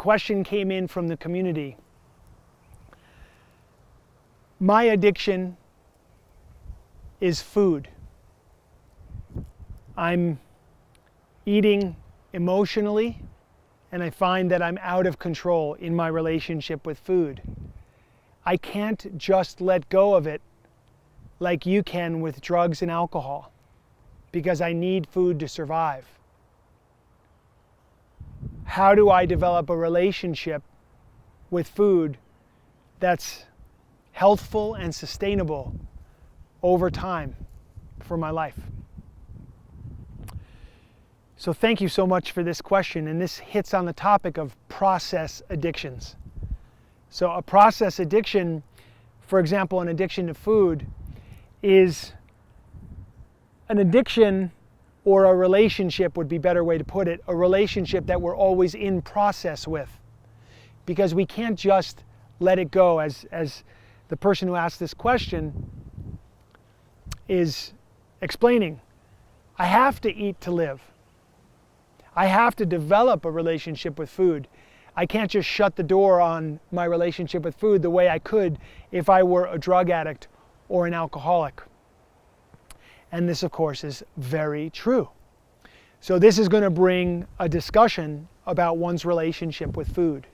question came in from the community. My addiction is food. I'm eating emotionally, and I find that I'm out of control in my relationship with food. I can't just let go of it like you can with drugs and alcohol, because I need food to survive. How do I develop a relationship with food that's healthful and sustainable over time for my life? So thank you so much for this question, and this hits on the topic of process addictions. So a process addiction, for example, an addiction to food, is an addiction, or a relationship would be a better way to put it, a relationship that we're always in process with. Because we can't just let it go, as the person who asked this question is explaining. I have to eat to live. I have to develop a relationship with food. I can't just shut the door on my relationship with food the way I could if I were a drug addict or an alcoholic. And this, of course, is very true. So this is going to bring a discussion about one's relationship with food.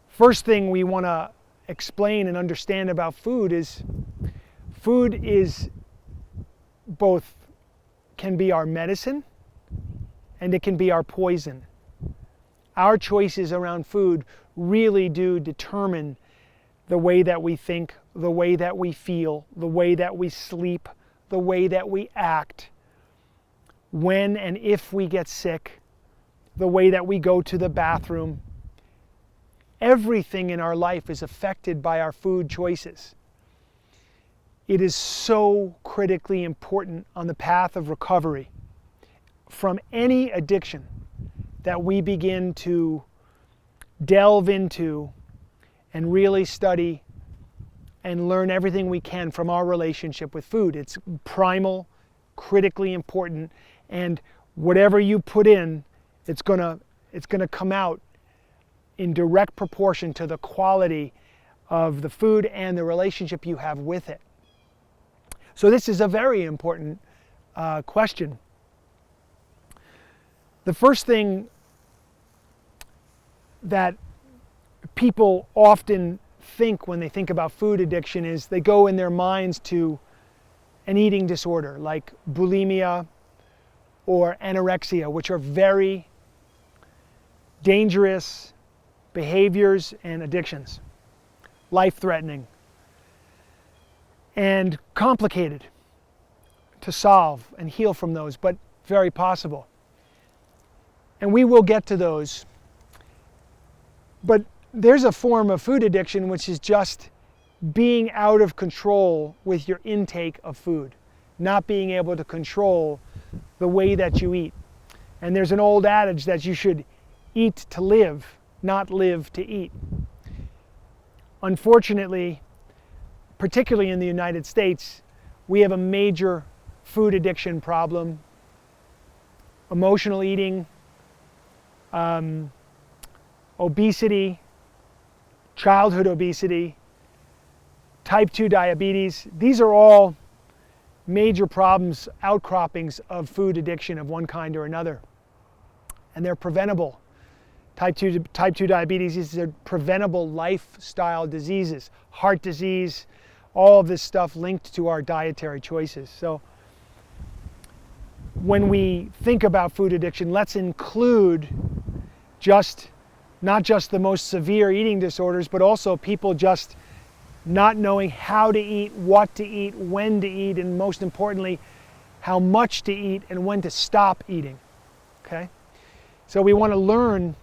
First thing we want to explain and understand about food is both can be our medicine and it can be our poison. Our choices around food really do determine the way that we think, the way that we feel, the way that we sleep, the way that we act, when and if we get sick, the way that we go to the bathroom. Everything in our life is affected by our food choices. It is so critically important on the path of recovery from any addiction that we begin to delve into and really study and learn everything we can from our relationship with food. It's primal, critically important, and whatever you put in, it's gonna come out in direct proportion to the quality of the food and the relationship you have with it. So this is a very important question. The first thing that people often think when they think about food addiction is they go in their minds to an eating disorder like bulimia or anorexia, which are very dangerous behaviors and addictions, life-threatening and complicated to solve and heal from those, but very possible. And we will get to those. But there's a form of food addiction which is just being out of control with your intake of food, not being able to control the way that you eat. And there's an old adage that you should eat to live, not live to eat. Unfortunately, particularly in the United States, we have a major food addiction problem. Emotional eating, obesity, childhood obesity, type 2 diabetes. These are all major problems, outcroppings of food addiction of one kind or another. And they're preventable. Type 2 diabetes, these are preventable lifestyle diseases, heart disease, all of this stuff linked to our dietary choices. So when we think about food addiction, let's include not just the most severe eating disorders, but also people just not knowing how to eat, what to eat, when to eat, and most importantly, how much to eat and when to stop eating. Okay? So we want to learn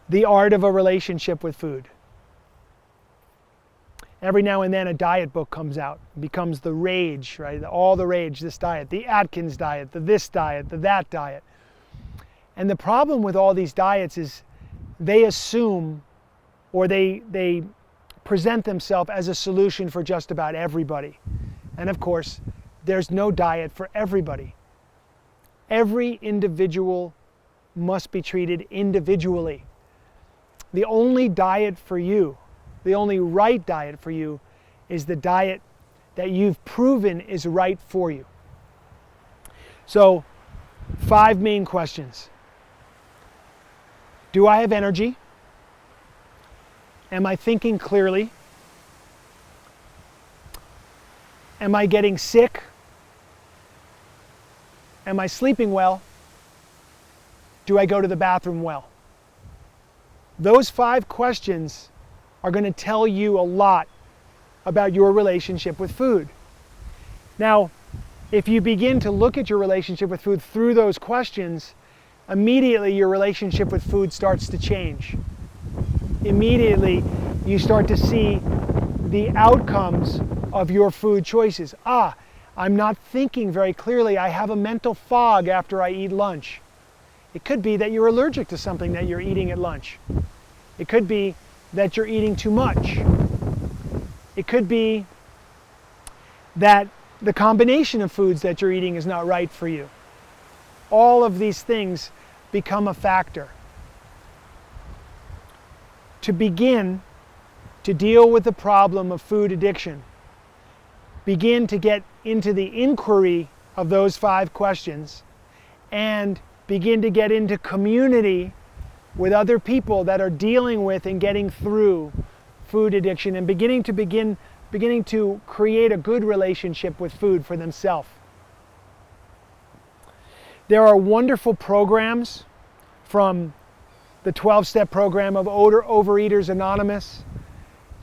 the art of a relationship with food. Every now and then a diet book comes out, it becomes the rage, right? All the rage, this diet, the Atkins diet, the this diet, the that diet. And the problem with all these diets is they assume, or they present themselves as a solution for just about everybody. And of course, there's no diet for everybody. Every individual must be treated individually. The only diet for you, the only right diet for you, is the diet that you've proven is right for you. So, 5 main questions. Do I have energy? Am I thinking clearly? Am I getting sick? Am I sleeping well? Do I go to the bathroom well? Those 5 questions are going to tell you a lot about your relationship with food. Now, if you begin to look at your relationship with food through those questions, immediately your relationship with food starts to change. Immediately you start to see the outcomes of your food choices. I'm not thinking very clearly. I have a mental fog after I eat lunch. It could be that you're allergic to something that you're eating at lunch. It could be that you're eating too much. It could be that the combination of foods that you're eating is not right for you. All of these things become a factor. To begin to deal with the problem of food addiction, begin to get into the inquiry of those 5 questions and begin to get into community with other people that are dealing with and getting through food addiction and beginning to create a good relationship with food for themselves. There are wonderful programs, from the 12-step program of Overeaters Anonymous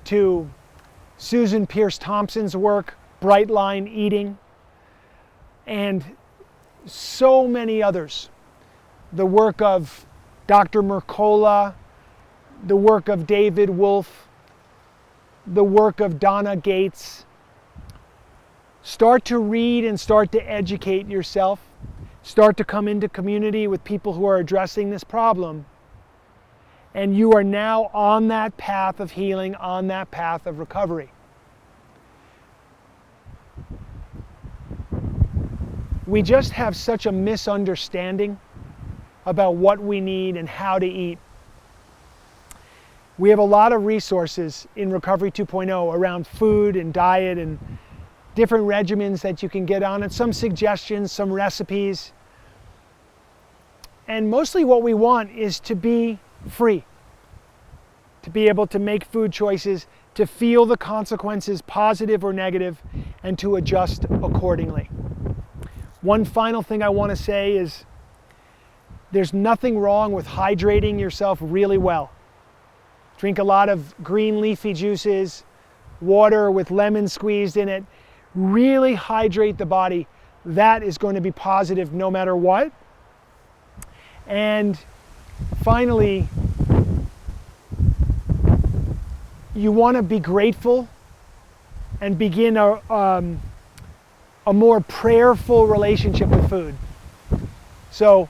to Susan Pierce Thompson's work, Bright Line Eating, and so many others. The work of Dr. Mercola, the work of David Wolfe, the work of Donna Gates. Start to read and start to educate yourself. Start to come into community with people who are addressing this problem. And you are now on that path of healing, on that path of recovery. We just have such a misunderstanding about what we need and how to eat. We have a lot of resources in Recovery 2.0 around food and diet and different regimens that you can get on, and some suggestions, some recipes. And mostly what we want is to be free, to be able to make food choices, to feel the consequences, positive or negative, and to adjust accordingly. One final thing I want to say is there's nothing wrong with hydrating yourself really well. Drink a lot of green leafy juices, water with lemon squeezed in it. Really hydrate the body. That is going to be positive no matter what. And finally, you want to be grateful and begin a more prayerful relationship with food. So,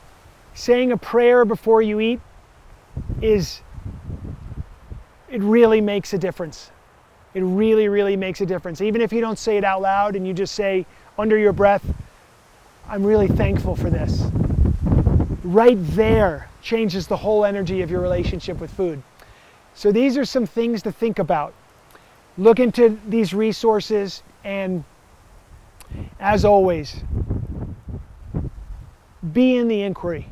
saying a prayer before you eat it really makes a difference. It really, really makes a difference. Even if you don't say it out loud and you just say under your breath, I'm really thankful for this. Right there changes the whole energy of your relationship with food. So these are some things to think about. Look into these resources, and as always, be in the inquiry.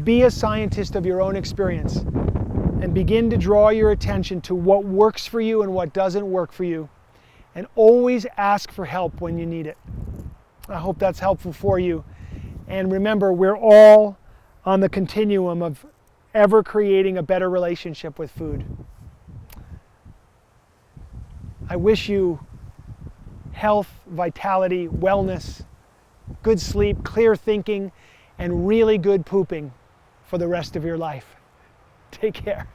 Be a scientist of your own experience and begin to draw your attention to what works for you and what doesn't work for you, and always ask for help when you need it. I hope that's helpful for you. And remember, we're all on the continuum of ever creating a better relationship with food. I wish you health, vitality, wellness, good sleep, clear thinking, and really good pooping for the rest of your life. Take care.